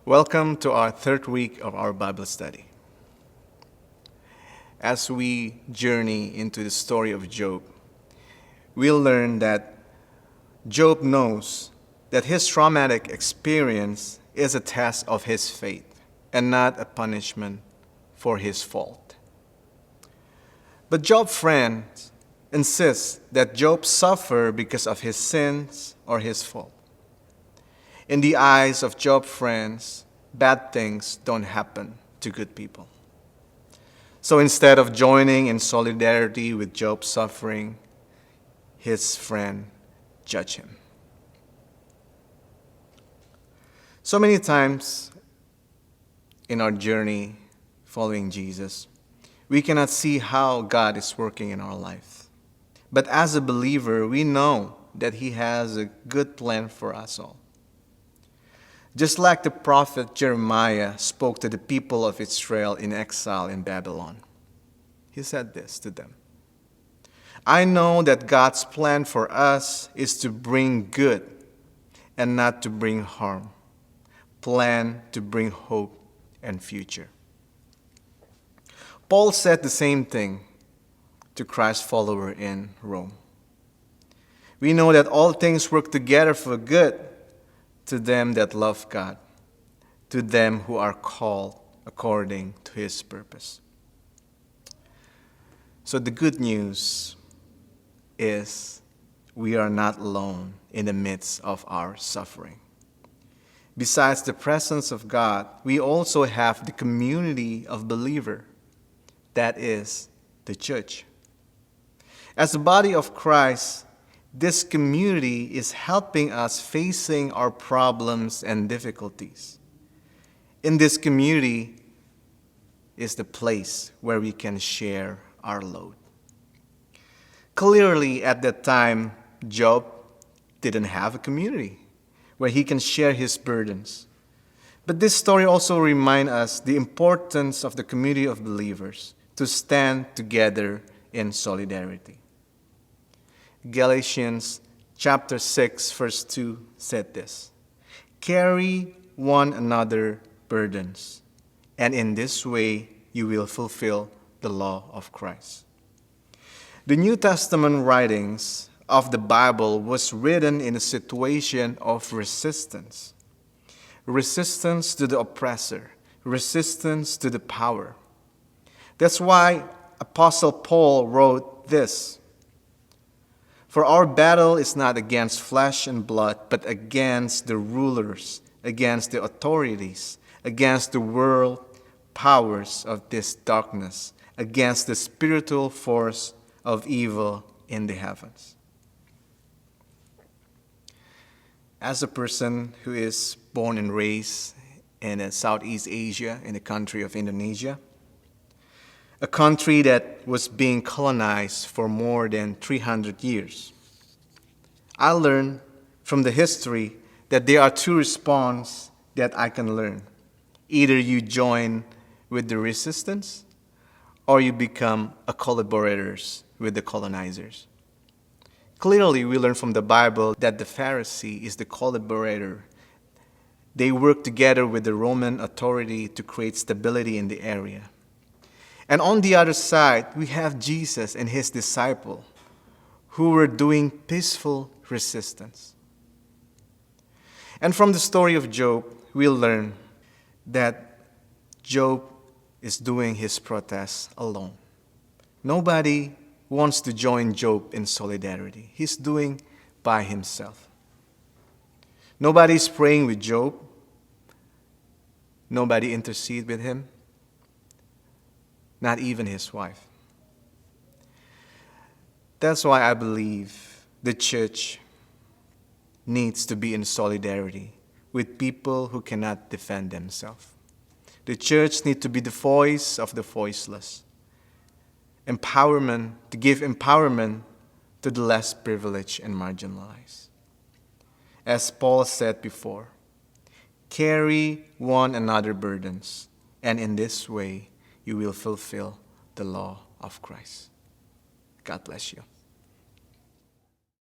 Welcome to our third week of our Bible study. As we journey into the story of Job, we'll learn that Job knows that his traumatic experience is a test of his faith and not a punishment for his fault. But Job's friends insist that Job suffer because of his sins or his fault. In the eyes of Job's friends, bad things don't happen to good people. So instead of joining in solidarity with Job's suffering, his friend judge him. So many times in our journey following Jesus, we cannot see how God is working in our life. But as a believer, we know that He has a good plan for us all. Just like the prophet Jeremiah spoke to the people of Israel in exile in Babylon, he said this to them: I know that God's plan for us is to bring good and not to bring harm. Plan to bring hope and future. Paul said the same thing to Christ's follower in Rome. We know that all things work together for good to them that love God, to them who are called according to His purpose. So the good news is we are not alone in the midst of our suffering. Besides the presence of God, we also have the community of believers, that is, the church. As the body of Christ, this community is helping us facing our problems and difficulties. In this community is the place where we can share our load. Clearly, at that time, Job didn't have a community where he can share his burdens. But this story also reminds us the importance of the community of believers to stand together in solidarity. Galatians chapter 6, verse 2 said this: Carry one another burdens, and in this way you will fulfill the law of Christ. The New Testament writings of the Bible was written in a situation of resistance. Resistance to the oppressor, resistance to the power. That's why Apostle Paul wrote this: For our battle is not against flesh and blood, but against the rulers, against the authorities, against the world powers of this darkness, against the spiritual force of evil in the heavens. As a person who is born and raised in Southeast Asia, in the country of Indonesia, a country that was being colonized for more than 300 years. I learned from the history that there are two responses that I can learn. Either you join with the resistance or you become a collaborators with the colonizers. Clearly, we learn from the Bible that the Pharisee is the collaborator. They work together with the Roman authority to create stability in the area. And on the other side, we have Jesus and his disciple who were doing peaceful resistance. And from the story of Job, we'll learn that Job is doing his protest alone. Nobody wants to join Job in solidarity. He's doing by himself. Nobody's praying with Job. Nobody intercede with him. Not even his wife. That's why I believe the church needs to be in solidarity with people who cannot defend themselves. The church needs to be the voice of the voiceless. Empowerment, to give empowerment to the less privileged and marginalized. As Paul said before, carry one another burdens, and in this way you will fulfill the law of Christ. God bless you.